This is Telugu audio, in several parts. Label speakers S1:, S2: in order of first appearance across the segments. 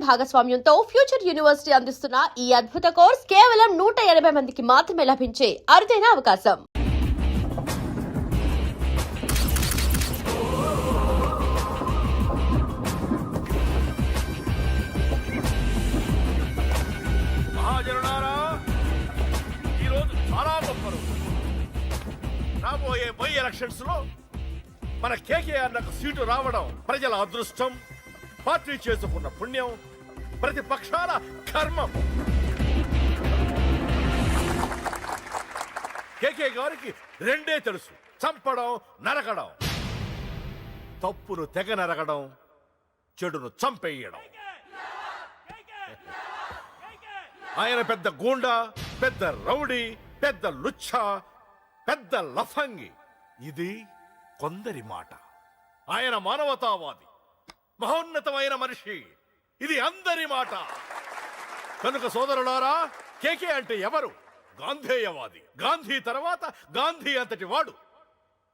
S1: డిజిటల్ భాగస్వామ్యంతో ఫ్యూచర్ యూనివర్సిటీ అందిస్తున్న ఈ అద్భుత కోర్స్ కేవలం 180 మందికి మాత్రమే లభించే అరుదైన అవకాశం.
S2: రాబోయే బై ఎలక్షన్స్ లో మన కేకేఆర్ నాకు సీటు రావడం ప్రజల అదృష్టం, పార్టీ చేసుకున్న పుణ్యం, ప్రతిపక్షాల కర్మం. కేకే గారికి రెండే తెలుసు: చంపడం, నరకడం. తప్పును తెగ నరకడం, చెడును చంపేయడం. ఆయన పెద్ద గూండా, పెద్ద రౌడీ, పెద్ద లుచ్చా, పెద్ద లఫంగి. ఇది కొందరి మాట. ఆయన మానవతావాది, మహోన్నతమైన మనిషి. ఇది అందరి మాట. కనుక సోదరులారా, కేకే అంటే ఎవరు? గాంధేయవాది. గాంధీ తర్వాత గాంధీ అంతటి వాడు.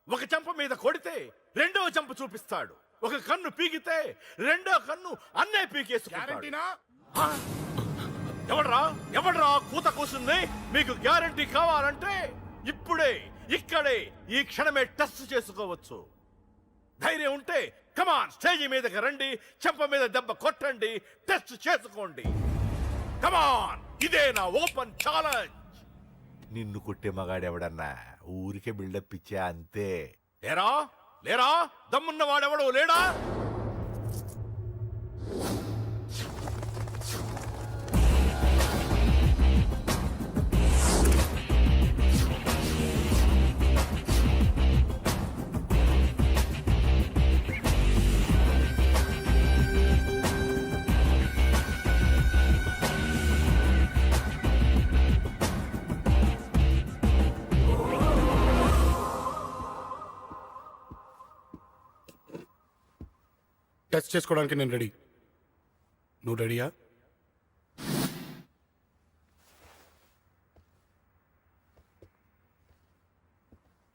S2: ఒక చెంప మీద కొడితే రెండవ చెంప చూపిస్తాడు. ఒక కన్ను పీకితే రెండో కన్ను అన్నే పీకేసుకుంటాడు. ఎవడ్రా కూత కూసింది? మీకు గ్యారంటీ కావాలంటే ఇప్పుడే, ఇక్కడే, ఈ క్షణమే టెస్ట్ చేసుకోవచ్చు. ధైర్యం ఉంటే కమాన్, స్టేజీ మీదకి రండి, చెంప మీద దెబ్బ కొట్టండి, టెస్ట్ చేసుకోండి. కమాన్, ఇదే నా ఓపెన్ ఛాలెంజ్. నిన్ను కొట్టే మగాడెవడన్నా ఊరికే బిల్డప్ ఇచ్చా అంతే. లేరా దమ్మున్న వాడెవడో లేడా?
S3: టచ్ చేసుకోవడానికి నేను రెడీ. నువ్వు రెడీయా?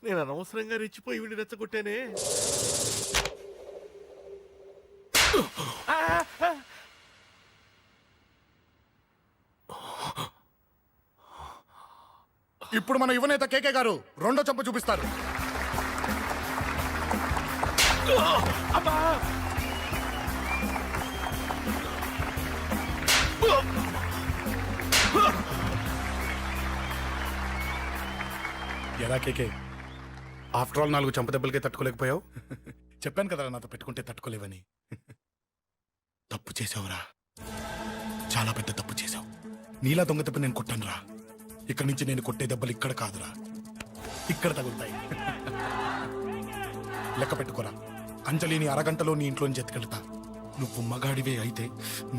S2: నేను అనవసరంగా రెచ్చిపోయి వీడిని రెచ్చగొట్టానే.
S3: ఇప్పుడు మన యువనేత కేకే గారు రెండో చెంప చూపిస్తారు. ఎలా కేకే, ఆఫ్టర్ ఆల్ 4 చంపదెబ్బలకే తట్టుకోలేకపోయావు? చెప్పాను కదా నాతో పెట్టుకుంటే తట్టుకోలేవని. తప్పు చేసావురా, చాలా పెద్ద తప్పు చేసావు. నీలా దొంగ దెబ్బ నేను కొట్టానురా. ఇక్కడి నుంచి నేను కొట్టే దెబ్బలు ఇక్కడ కాదురా, ఇక్కడ తగులుతాయి. లెక్క పెట్టుకోరా, అంజలిని అరగంటలో నీ ఇంట్లోంచి ఎత్తుకెళ్తా. నువ్వు మగాడివే అయితే,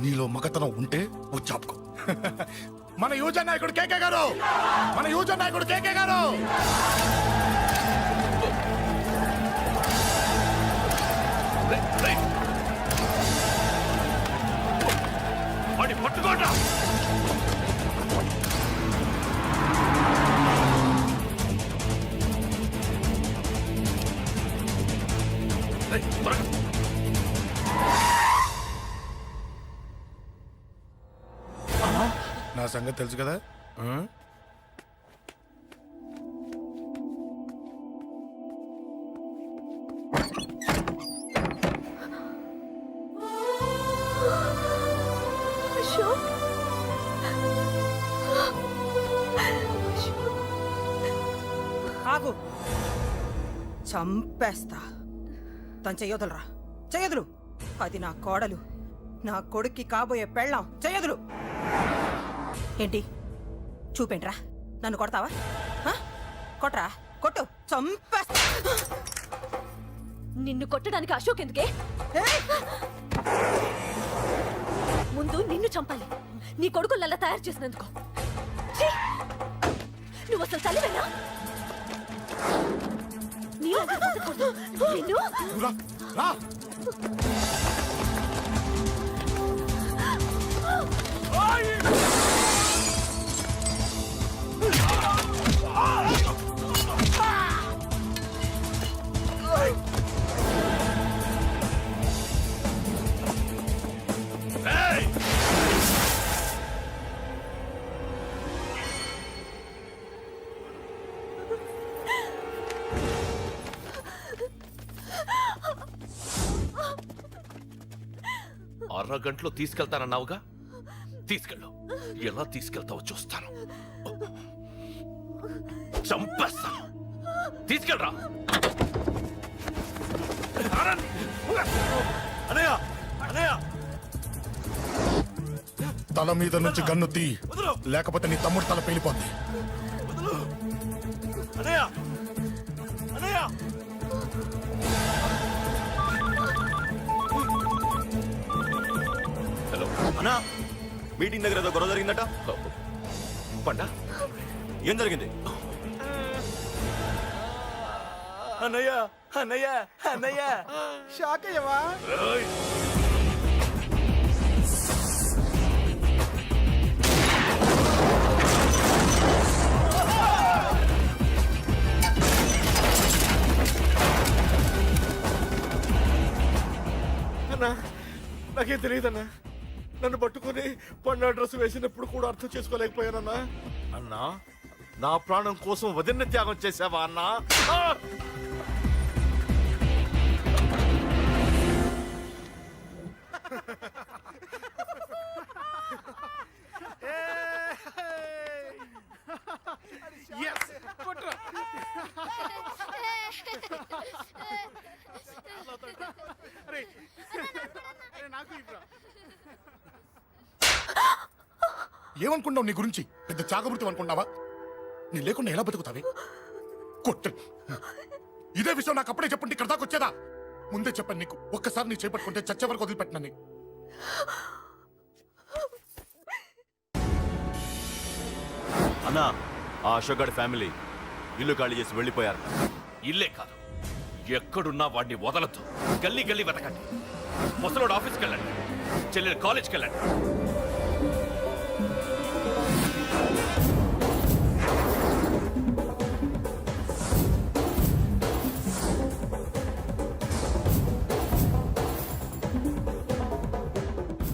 S3: నీలో మగతనం ఉంటే చాపుకో. మన యువజన నాయకుడు కేకే గారు, మన యువజన నాయకుడు కేకే గారు.
S2: పట్టుకోట.
S3: నా సంగతి తెలుసు కదా.
S4: ఆగు, చంపేస్తా. తను చెయ్యొదలరా, చెయ్యదులు. అది నా కోడలు, నా కొడుక్కి కాబోయే పెళ్ళాం. చెయ్యదులు. ఏంటి చూపేంట్రా? నన్ను కొడతావా? కొట్రా, కొట్టు, చంపేస్తా.
S5: నిన్ను కొట్టడానికి అశోక్ ఎందుకే? ముందు నిన్ను చంపాలి, నీ కొడుకులల్లా తయారు చేసినందుకు. నువ్వు అసలు తల్లివేనా? నిన్ను
S2: Hey!
S6: అరగంటలో తీసుకెళ్తానన్నావుగా, తీసుకెళ్ళు. ఎలా తీసుకెళ్తావో చూస్తాను. చంపేస్తాను. తీసుకెళ్ళరా.
S2: అనయ్య అనయ్య
S3: తల మీద నుంచి గన్ను తీ, లేకపోతే నీ తమ్ముడు తల పేలిపోద్ది.
S2: అనయ్య అనయ్య
S6: హలో
S7: అన్నా, మీటింగ్ దగ్గర ఏదో గొడవ జరిగిందట.
S6: పండా,
S7: ఏం జరిగింది? అన్నయ్య అన్నయ్య అన్నయ్య షాక్ అయ్యవా?
S2: అన్నా నాకేం తెలియదన్నా. నన్ను పట్టుకుని పండు డ్రెస్ వేసినప్పుడు కూడా అర్థం చేసుకోలేకపోయానన్నా. అన్నా, నా ప్రాణం కోసం వదిన త్యాగం చేసావా అన్నా? ఆ!
S3: ఏమనుకున్నావు నీ గురించి? పెద్ద చాగబృతం అనుకున్నావా? నీ లేకుండా ఎలా బతుకుతావే? కొట్టు. ఇదే విషయం నాకు అప్పుడే చెప్పండి, ఇక్కడ దాకా వచ్చేదా? ముందే చెప్పాను నీకు, ఒక్కసారి నీ చేపట్టుకుంటే చచ్చే వరకు వదిలిపెట్టినా.
S7: అన్నా, ఆ అశోక్ గారి ఫ్యామిలీ ఇల్లు ఖాళీ చేసి వెళ్ళిపోయారు.
S6: ఇల్లే కాదు, ఎక్కడున్నా వాడిని వదలద్దు. గల్లీ గల్లీ వెతకండి. ముసలోడు ఆఫీస్కి వెళ్ళండి, చెల్లెలు కాలేజ్కి వెళ్ళండి.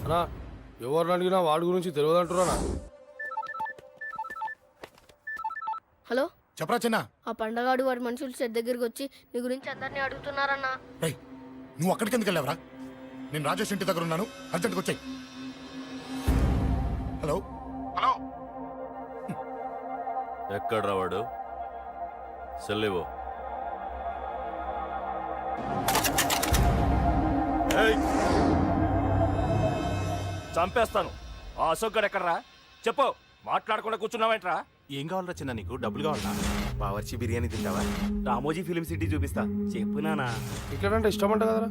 S8: అన్నా, ఎవరిని అడిగినా వాడి గురించి తెలియదంటున్నా.
S9: హలో,
S3: చెప్పరా చిన్న.
S9: ఆ పండగాడు వాడి మనుషులు సెట్ దగ్గరికి వచ్చి నీ గురించి అందరినీ అడుగుతున్నారన్నా.
S3: రేయ్, నువ్వు అక్కడికి ఎందుకు వెళ్ళావరా? నేను రాజేష్ ఇంటి దగ్గర ఉన్నాను, అర్జెంట్గా వచ్చాయి. హలో హలో,
S7: ఎక్కడ్రా వాడు? సెల్లివో.
S10: చంపేస్తాను. ఆ అశోక్ గడు ఎక్కడ్రా? చెప్పు. మాట్లాడకుండా కూర్చున్నావేంట్రా?
S7: ఏం కావాలరా చిన్న? నీకు డబ్బులు కావాలా? బావర్చి బిర్యానీ తింటావా?
S10: రామోజీ ఫిలిం సిటీ చూపిస్తా. చెప్పు నానా.
S8: క్రికెట్ అంటే ఇష్టం అంట కదరా?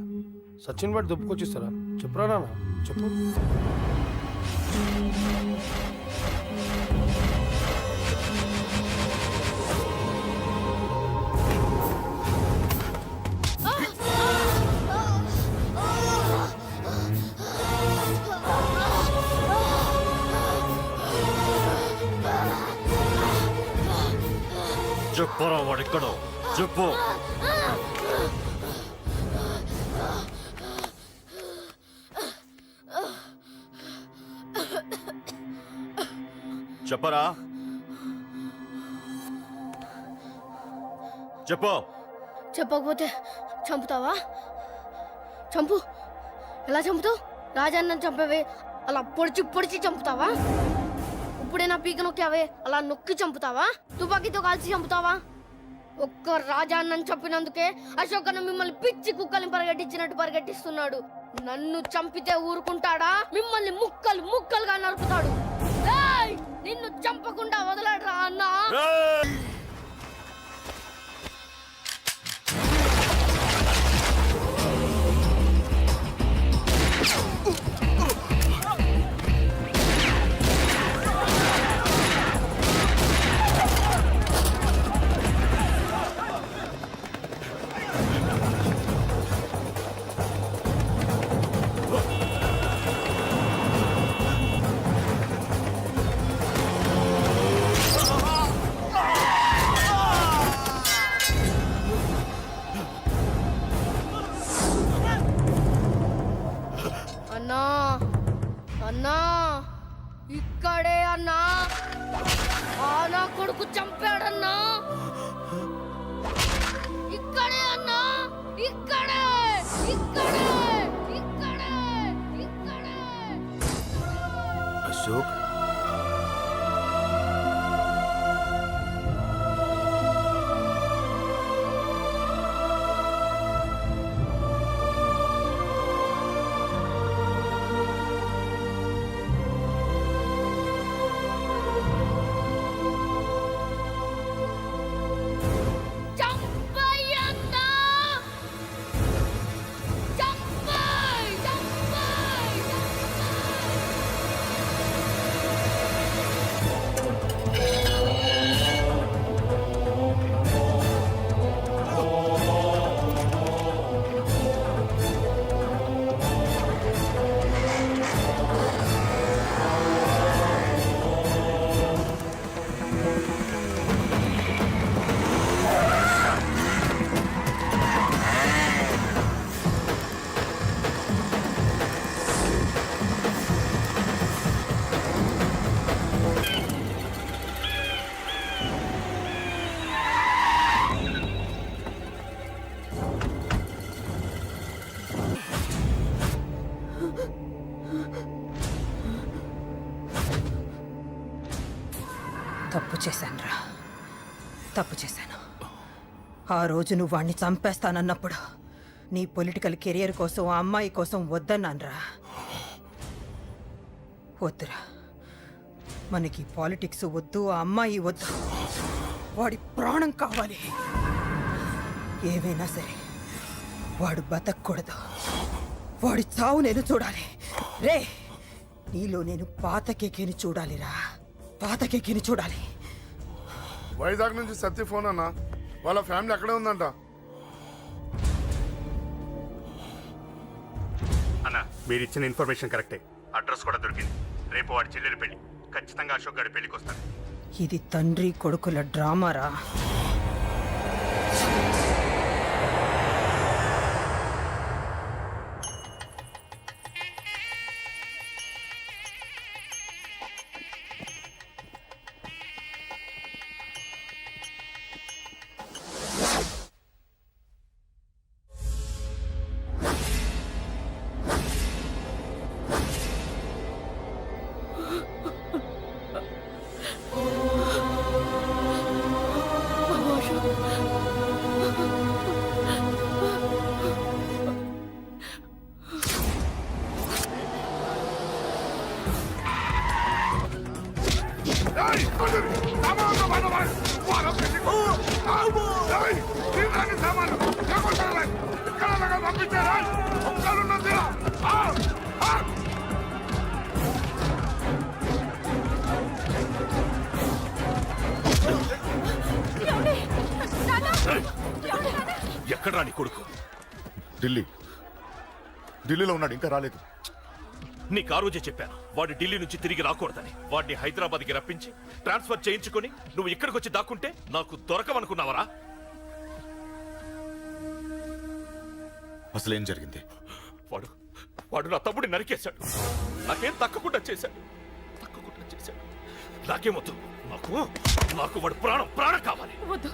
S8: సచిన్ బట్టి దుబ్బుకొచ్చిస్తారా? చెప్పురా నాన్న, చెప్పు.
S7: చెప్పరా వాడెక్కడో చెప్పు. చెప్పరా, చెప్పు.
S9: చెప్పకపోతే చంపుతావా? చంపు. ఎలా చంపుతావు? రాజాన్నని చంపవే అలా పొడిచి పొడిచి చంపుతావా? ఇప్పుడైనా పీక నొక్కావే అలా నొక్కి చంపుతావా? తుపాకీతో కాల్చి చంపుతావా? ఒక్క రాజాన్నని చంపినందుకే అశోక్ అన్న మిమ్మల్ని పిచ్చి కుక్కల్ని పరిగెట్టించినట్టు పరిగెట్టిస్తున్నాడు. నన్ను చంపితే ఊరుకుంటాడా? మిమ్మల్ని ముక్కలు ముక్కలుగా నరుకుతాడు. ఏయ్! నిన్ను చంపకుండా వదలడరా అన్నా. అన్నా, అన్నా, ఇక్కడే అన్నా. ఆ నా కొడుకు చంపాడన్నా. ఇక్కడే అన్నా, ఇక్కడే, ఇక్కడే, ఇక్కడే, ఇక్కడే.
S3: జోక్.
S4: తప్పు చేశానురా, తప్పు చేశాను. ఆ రోజు నువ్వు వాణ్ణి చంపేస్తానన్నప్పుడు నీ పొలిటికల్ కెరియర్ కోసం ఆ అమ్మాయి కోసం వద్దన్నానురా. వద్దురా, మనకి పాలిటిక్స్ వద్దు, ఆ అమ్మాయి వద్దు. వాడి ప్రాణం కావాలి. ఏమైనా సరే వాడు బతకూడదు. వాడి చావు నేను చూడాలి. రే, నీలో నేను పాత కేకేని చూడాలిరా, పాత కేకేని చూడాలి.
S3: వైజాగ్ నుంచి సత్య ఫోన్ అన్న, వాళ్ళ ఫ్యామిలీ అక్కడే ఉందంట.
S11: అన్న, మీరు ఇచ్చిన ఇన్ఫర్మేషన్ కరెక్టే. అడ్రస్ కూడా దొరికింది. రేపు వాడి చెల్లెలి పెళ్లి. ఖచ్చితంగా అశోక్ గారి పెళ్లికి వస్తాను.
S4: ఇది తండ్రి కొడుకుల డ్రామారా.
S6: ఎక్కడ్రా నీ కొడుకు?
S3: ఢిల్లీలో ఉన్నాడు, ఇంకా రాలేదు.
S6: నీకు ఆ రోజే చెప్పాను వాడు ఢిల్లీ నుంచి తిరిగి రాకూడదని. వాడిని హైదరాబాద్కి రప్పించి ట్రాన్స్ఫర్ చేయించుకొని నువ్వు ఇక్కడికి వచ్చి దాక్కుంటే నాకు దొరకమనుకున్నావరా?
S7: అసలేం జరిగింది?
S6: వాడు నా తమ్ముడిని నరికేశాడు. నాకేం తక్కకుండా చేశాడు. నాకేమొద్దు. నాకు వాడు ప్రాణం కావాలి.
S5: వద్దు,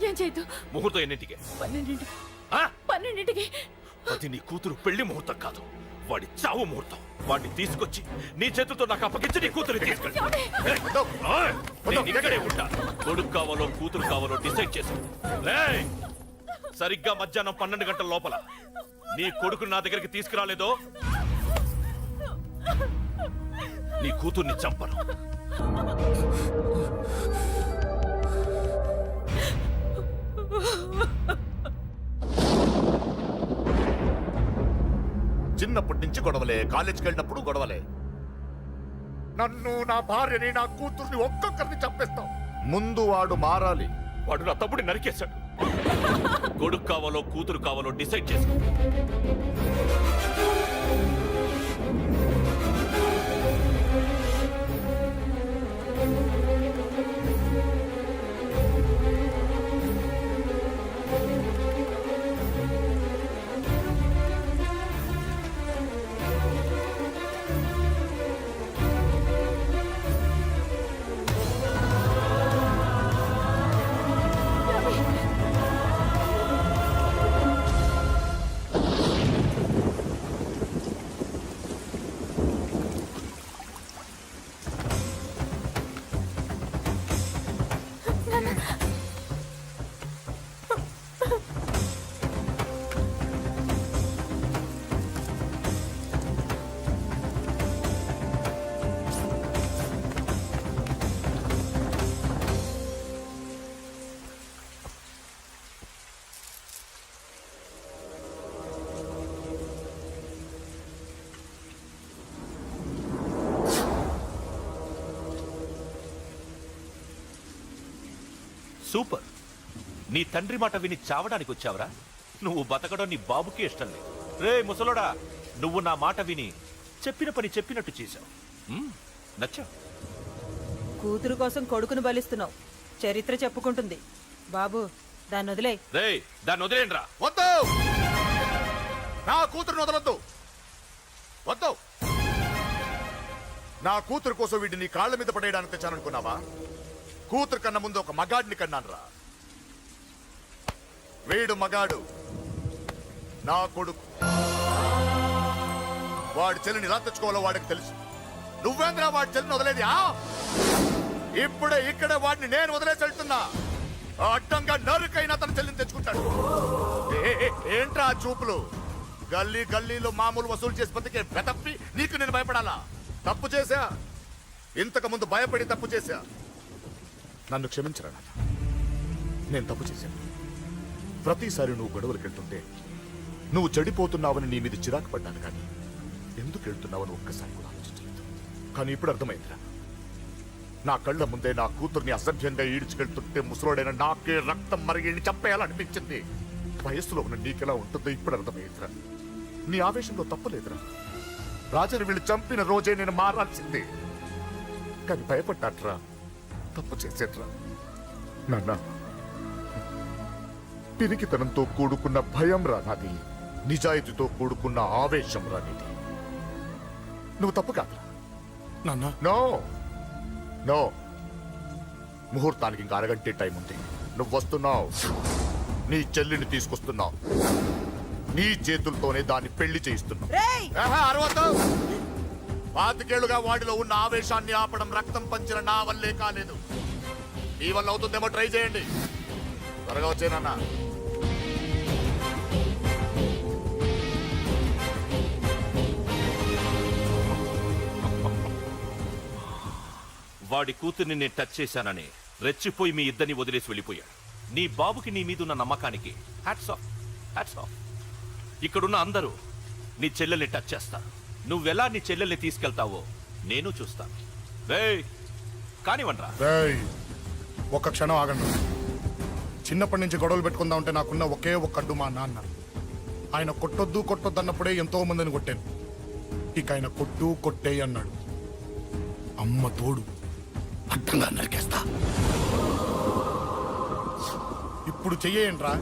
S5: ఏం చేయొద్దు.
S6: ముహూర్తం ఎన్నింటికి?
S5: 12ంటికి.
S6: అది నీ కూతురు పెళ్లి ముహూర్తం కాదు, వాడి చావు ముహూర్తం. వాడిని తీసుకొచ్చి నీ చేతులతో నాకు అప్పగించి నీ కూతురు తీసుకెళ్ళి ఇక్కడే ఉంటా. కొడుకు కావాలో కూతురు కావాలో డిసైడ్ చేసి సరిగ్గా మధ్యాహ్నం 12 గంటల లోపల నీ కొడుకుని నా దగ్గరికి తీసుకురాలేదో నీ కూతుర్ని చంపను.
S2: చిన్నప్పటి నుంచి గొడవలే, కాలేజీకి వెళ్ళినప్పుడు గొడవలే. నన్ను, నా భార్యని, నా కూతుర్ని ఒక్కొక్కరిని చంపేస్తాం. ముందు వాడు మారాలి.
S6: వాడు నా తమ్ముడిని నరికేశాడు. కొడుకు కావాలో కూతురు కావాలో డిసైడ్ చేసుకో. సూపర్. నీ తండ్రి మాట విని చావడానికి వచ్చావరా? నువ్వు బతకడం నీ బాబుకి ఇష్టం లేదు. రే ముసలోడా, నువ్వు నా మాట విని చెప్పిన పని చెప్పినట్టు చేశావు. నచ్చా?
S4: కూతురు కోసం కొడుకును బలిస్తున్నావు. చరిత్ర చెప్పుకుంటుంది. బాబు, దాన్ని వదిలే.
S6: రే దాన్ని వదిలేండ్రా.
S2: వద్దు, నా కూతురుని వదలొద్దు. వద్దు, నా కూతురు కోసం వీడిని నీ కాళ్ళ మీద పడేయడానికి తెచ్చాననుకున్నావా? కూతురు కన్నా ముందు ఒక మగాడిని కన్నాను రా. వీడు మగాడు, నా కొడుకు. వాడి చెల్లిని ఎలా తెచ్చుకోవాలో వాడికి తెలుసు. నువ్వేంద్రా వాడి చెల్లిని వదిలేది? ఇప్పుడే ఇక్కడే వాడిని నేను వదిలేసి వెళ్తున్నా. అడ్డంగా నరుకైనా తన చెల్లిని తెచ్చుకుంటాడు. ఏంట్రా ఆ చూపులు? గల్లీ గల్లీలో మామూలు వసూలు చేసి బతికే బెతప్పి నీకు నేను భయపడాలా? తప్పు చేశా, ఇంతకు ముందు భయపడి తప్పు చేశా. నన్ను క్షమించరా నాన్న, నేను తప్పు చేశాను. ప్రతిసారి నువ్వు గొడవలకు వెళ్తుంటే నువ్వు చెడిపోతున్నావని నీ మీద చిరాకు పడ్డాను, కానీ ఎందుకు వెళ్తున్నావని ఒక్కసారి కూడా ఆలోచించలేదు. కానీ ఇప్పుడు అర్థమైందిరా, నా కళ్ళ ముందే నా కూతుర్ని అసభ్యంగా ఈడ్చుకెళ్తుంటే ముసలోడైన నాకే రక్తం మరిగి చంపేయాలనిపించింది. వయస్సులో ఉన్న నీకెలా ఉంటుందో ఇప్పుడు అర్థమైందిరా. నీ ఆవేశంలో తప్పలేదురా. రాజని వీళ్ళు చంపిన రోజే నేను మారాల్సిందే, కానీ భయపడ్డాట్రా, తప్పు చేసేట్రా. నాన్న, పిరికితనంతో కూడుకున్న భయం రా నాది, నిజాయితీతో కూడుకున్న ఆవేశం రా నీది. నువ్వు తప్పు కాదురా
S3: నాన్న.
S2: నో నో, ముహూర్తానికి ఇంకా అరగంటే టైం ఉంది. నువ్వు వస్తున్నావు, నీ చెల్లిని తీసుకొస్తున్నావు, నీ చేతులతోనే దాన్ని పెళ్లి చేయిస్తున్నావు. అరవద్దు. 25 ఏళ్లుగా వాడిలో ఉన్న ఆవేశాన్ని ఆపడం రక్తం పంచిన నా వల్లే కాలేదు. మీ వల్ల అవుతుందేమో ట్రై చేయండి. త్వరగా వచ్చేనన్నా.
S6: వాడి కూతుర్ని నేను టచ్ చేశానని రెచ్చిపోయి మీ ఇద్దరిని వదిలేసి వెళ్ళిపోయాడు. నీ బాబుకి నీ మీదున్న నమ్మకానికి హ్యాట్స్ ఆఫ్, హ్యాట్స్ ఆఫ్. ఇక్కడున్న అందరూ నీ చెల్లెల్ని టచ్ చేస్తారు. నువ్వెలా నీ చెల్లెల్ని తీసుకెళ్తావో నేను చూస్తాను. కానివ్వండ్రా.
S3: ఒక్క క్షణం ఆగండి. చిన్నప్పటి నుంచి గొడవలు పెట్టుకుందాం అంటే నాకున్న ఒకే ఒక్క అడ్డు మా నాన్న. ఆయన కొట్టొద్దు కొట్టొద్దు అన్నప్పుడే ఎంతో మందిని కొట్టాను. ఇక ఆయన కొట్టు కొట్టే అన్నాడు. అమ్మ తోడు అడ్డంగా నరికేస్తా. ఇప్పుడు చెయ్యండ్రా.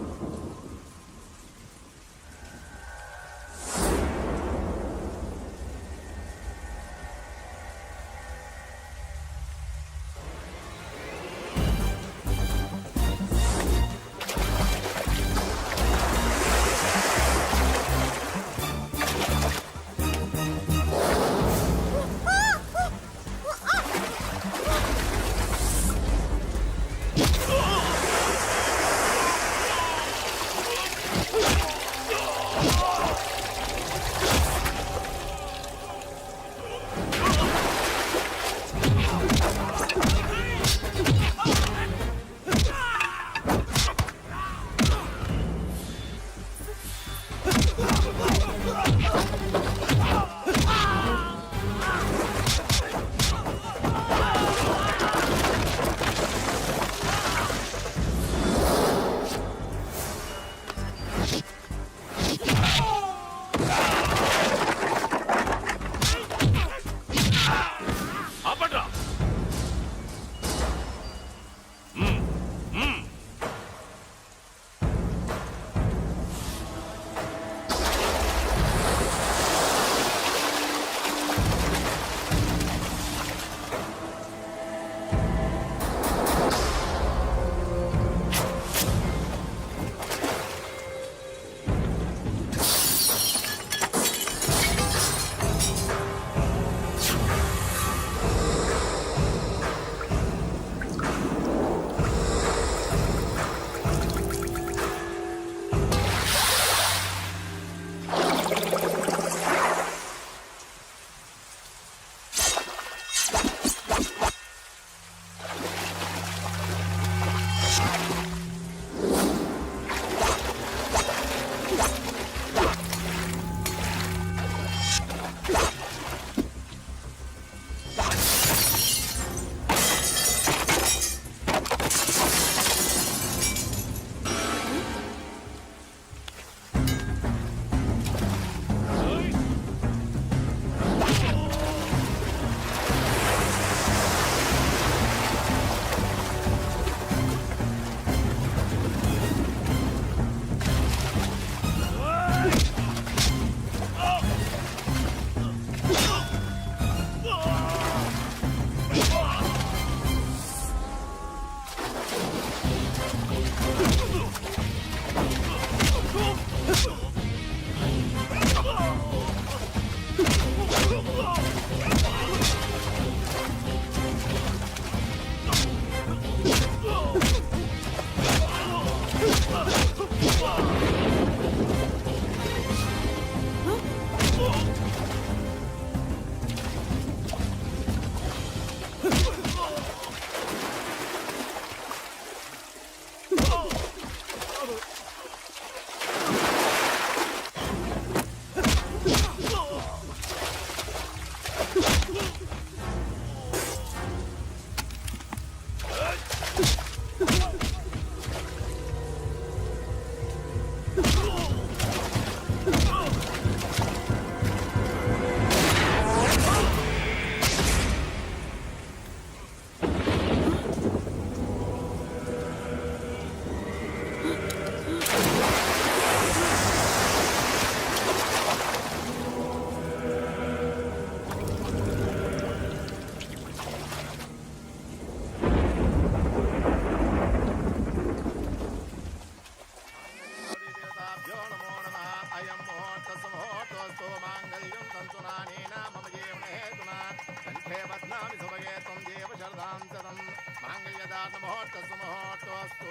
S3: కళ్యాణాని సుభగే త్వం దేవ శరదాం శతం మాంగళ్యదాన ముహూర్తస్సు ముహూర్తోస్తు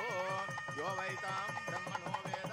S3: యో వైతాం బ్రహ్మణో వేద